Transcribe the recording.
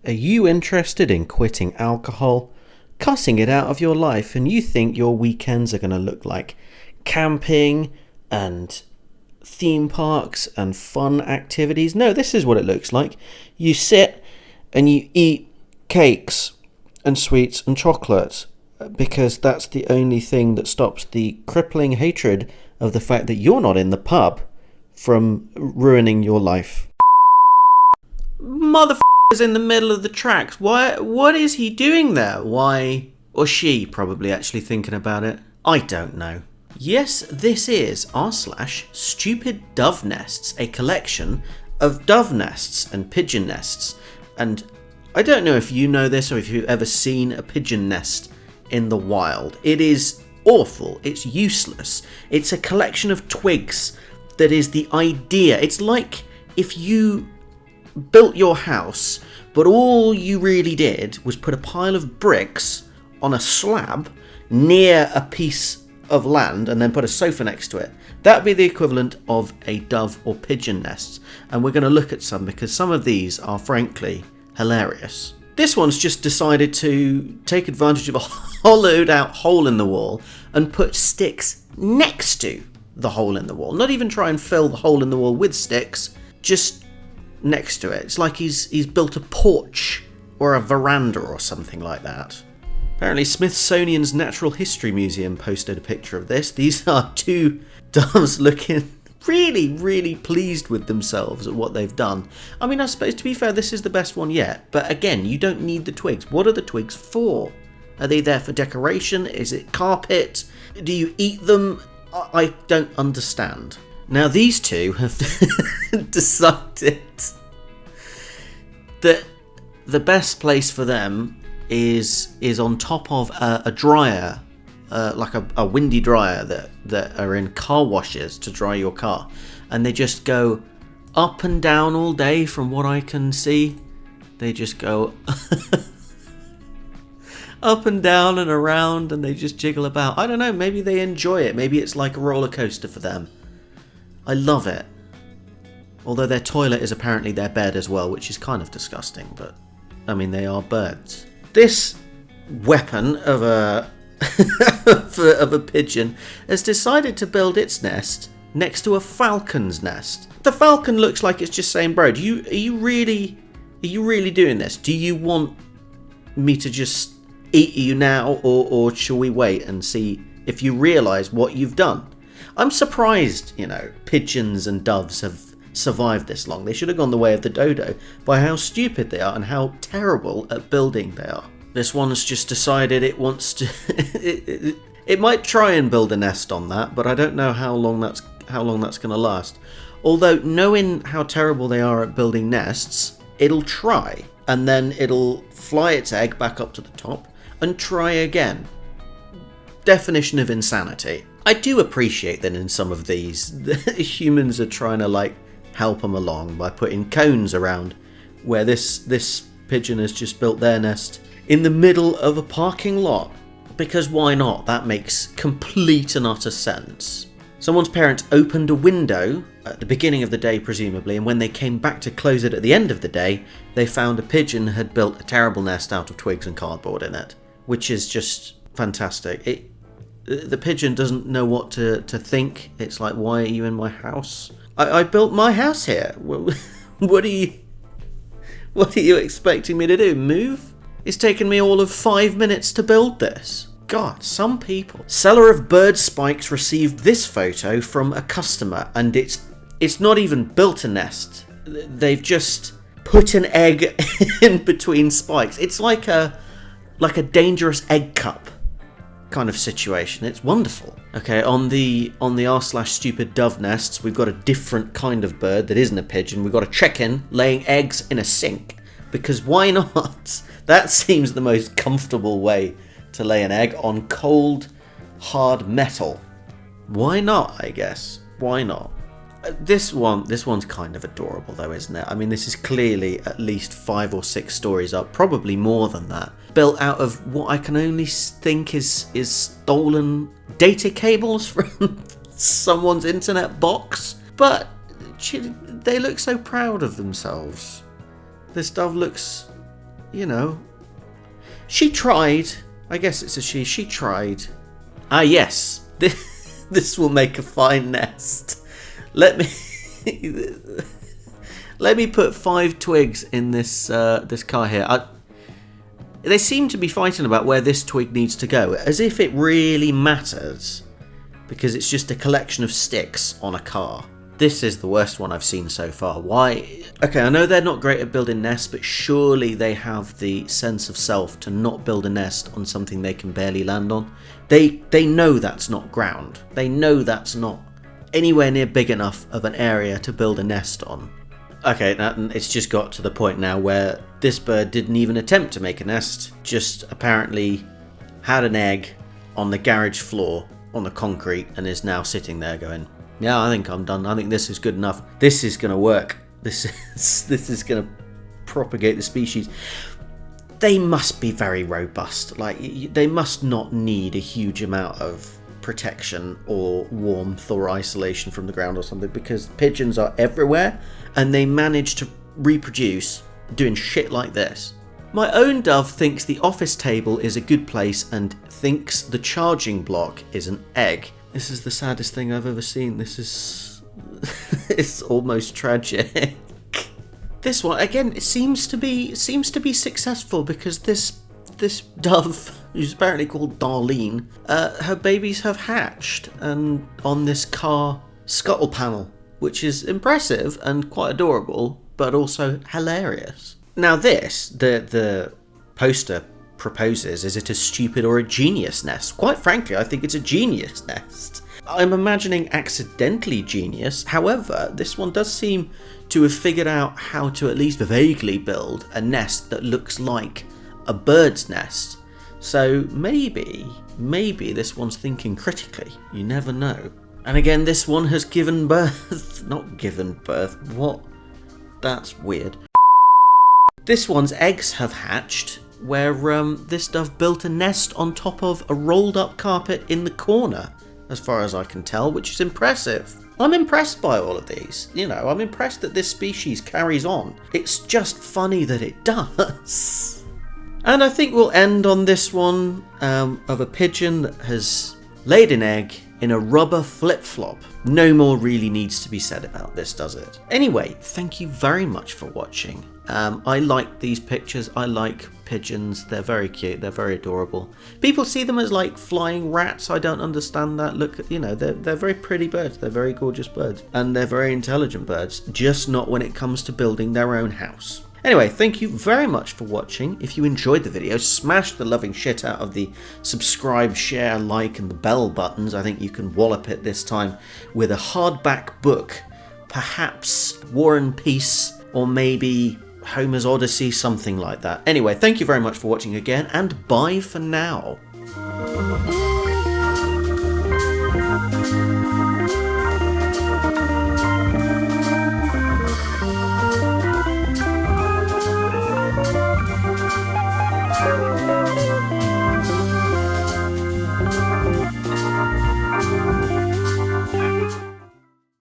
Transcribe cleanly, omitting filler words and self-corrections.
Are you interested in quitting alcohol, cutting it out of your life, and you think your weekends are going to look like camping and theme parks and fun activities? No, this is what it looks like. You sit and you eat cakes and sweets and chocolates because that's the only thing that stops the crippling hatred of the fact that you're not in the pub from ruining your life. Motherfucker's in the middle of the tracks. Why? What is he doing there? Why? Or she, probably actually thinking about it. I don't know. Yes, this is r/stupid dove nests, a collection of dove nests and pigeon nests. And I don't know if you know this or if you've ever seen a pigeon nest in the wild. It is awful. It's useless. It's a collection of twigs that is the idea. It's like if you built your house, but all you really did was put a pile of bricks on a slab near a piece of land and then put a sofa next to it. That would be the equivalent of a dove or pigeon nest. And we're going to look at some because some of these are frankly hilarious. This one's just decided to take advantage of a hollowed out hole in the wall and put sticks next to the hole in the wall. Not even try and fill the hole in the wall with sticks, just next to it. It's like he's built a porch or a veranda or something like that. Apparently Smithsonian's Natural History Museum posted a picture of this. These are two doves looking really pleased with themselves at what they've done. I mean, I suppose to be fair, this is the best one yet. But again, you don't need the twigs. What are the twigs for? Are they there for decoration? Is it carpet? Do you eat them? I don't understand. Now these two have decided that the best place for them is on top of a dryer, like a windy dryer that are in car washes to dry your car, and they just go up and down all day. From what I can see, they just go up and down and around, and they just jiggle about. I don't know, maybe they enjoy it. Maybe it's like a roller coaster for them. I love it. Although their toilet is apparently their bed as well, which is kind of disgusting, but I mean, they are birds. This weapon of a of a pigeon has decided to build its nest next to a falcon's nest. The falcon looks like it's just saying, bro, are you really doing this? Do you want me to just eat you now, or shall we wait and see if you realise what you've done? I'm surprised, pigeons and doves have survived this long. They should have gone the way of the dodo by how stupid they are and how terrible at building they are. This one's just decided it wants to it might try and build a nest on that, but I don't know how long that's going to last. Although, knowing how terrible they are at building nests, it'll try and then it'll fly its egg back up to the top and try again. Definition of insanity. I do appreciate that in some of these, the humans are trying to help them along by putting cones around where this pigeon has just built their nest in the middle of a parking lot. Because why not? That makes complete and utter sense. Someone's parents opened a window at the beginning of the day, presumably, and when they came back to close it at the end of the day, they found a pigeon had built a terrible nest out of twigs and cardboard in it, which is just fantastic. The pigeon doesn't know what to think. It's like, why are you in my house? I built my house here. What are you expecting me to do? Move? It's taken me all of 5 minutes to build this. God, some people. Seller of bird spikes received this photo from a customer, and it's not even built a nest. They've just put an egg in between spikes. It's like a dangerous egg cup kind of situation. It's wonderful. Okay, on the r/stupid dove nests, we've got a different kind of bird that isn't a pigeon. We've got a chicken laying eggs in a sink, because why not? That seems the most comfortable way to lay an egg, on cold, hard metal. Why not, I guess? Why not? This one's kind of adorable though, isn't it? I mean, this is clearly at least 5 or 6 stories up, probably more than that. Built out of what I can only think is stolen data cables from someone's internet box. But they look so proud of themselves. This dove looks you know, she tried. I guess it's a she. She tried. Ah, yes. This will make a fine nest. Let me put 5 twigs in this car here. They seem to be fighting about where this twig needs to go, as if it really matters, because it's just a collection of sticks on a car. This is the worst one I've seen so far. Why? Okay, I know they're not great at building nests, but surely they have the sense of self to not build a nest on something they can barely land on. They know that's not ground. They know that's not anywhere near big enough of an area to build a nest on. Okay, it's just got to the point now where this bird didn't even attempt to make a nest, just apparently had an egg on the garage floor on the concrete and is now sitting there going, yeah, I think I'm done. I think this is good enough. This is going to work. This is going to propagate the species. They must be very robust. Like, they must not need a huge amount of protection or warmth or isolation from the ground or something, because pigeons are everywhere and they manage to reproduce doing shit like this. My own dove thinks the office table is a good place and thinks the charging block is an egg. This is the saddest thing I've ever seen. This is it's almost tragic. This one again, it seems to be successful, because this dove, who's apparently called Darlene, her babies have hatched and on this car scuttle panel, which is impressive and quite adorable, but also hilarious. Now this, the poster proposes, is it a stupid or a genius nest? Quite frankly, I think it's a genius nest. I'm imagining accidentally genius. However, this one does seem to have figured out how to at least vaguely build a nest that looks like a bird's nest. So maybe this one's thinking critically. You never know. And again, this one has given birth. Not given birth. What? That's weird. This one's eggs have hatched, where this dove built a nest on top of a rolled up carpet in the corner, as far as I can tell, which is impressive. I'm impressed by all of these. You know, I'm impressed that this species carries on. It's just funny that it does. And I think we'll end on this one of a pigeon that has laid an egg in a rubber flip-flop. No more really needs to be said about this, does it? Anyway, thank you very much for watching. I like these pictures. I like pigeons. They're very cute. They're very adorable. People see them as like flying rats. I don't understand that. Look, you know, they're very pretty birds. They're very gorgeous birds. And they're very intelligent birds. Just not when it comes to building their own house. Anyway, thank you very much for watching. If you enjoyed the video, smash the loving shit out of the subscribe, share, like, and the bell buttons. I think you can wallop it this time with a hardback book. Perhaps War and Peace, or maybe Homer's Odyssey, something like that. Anyway, thank you very much for watching again, and bye for now.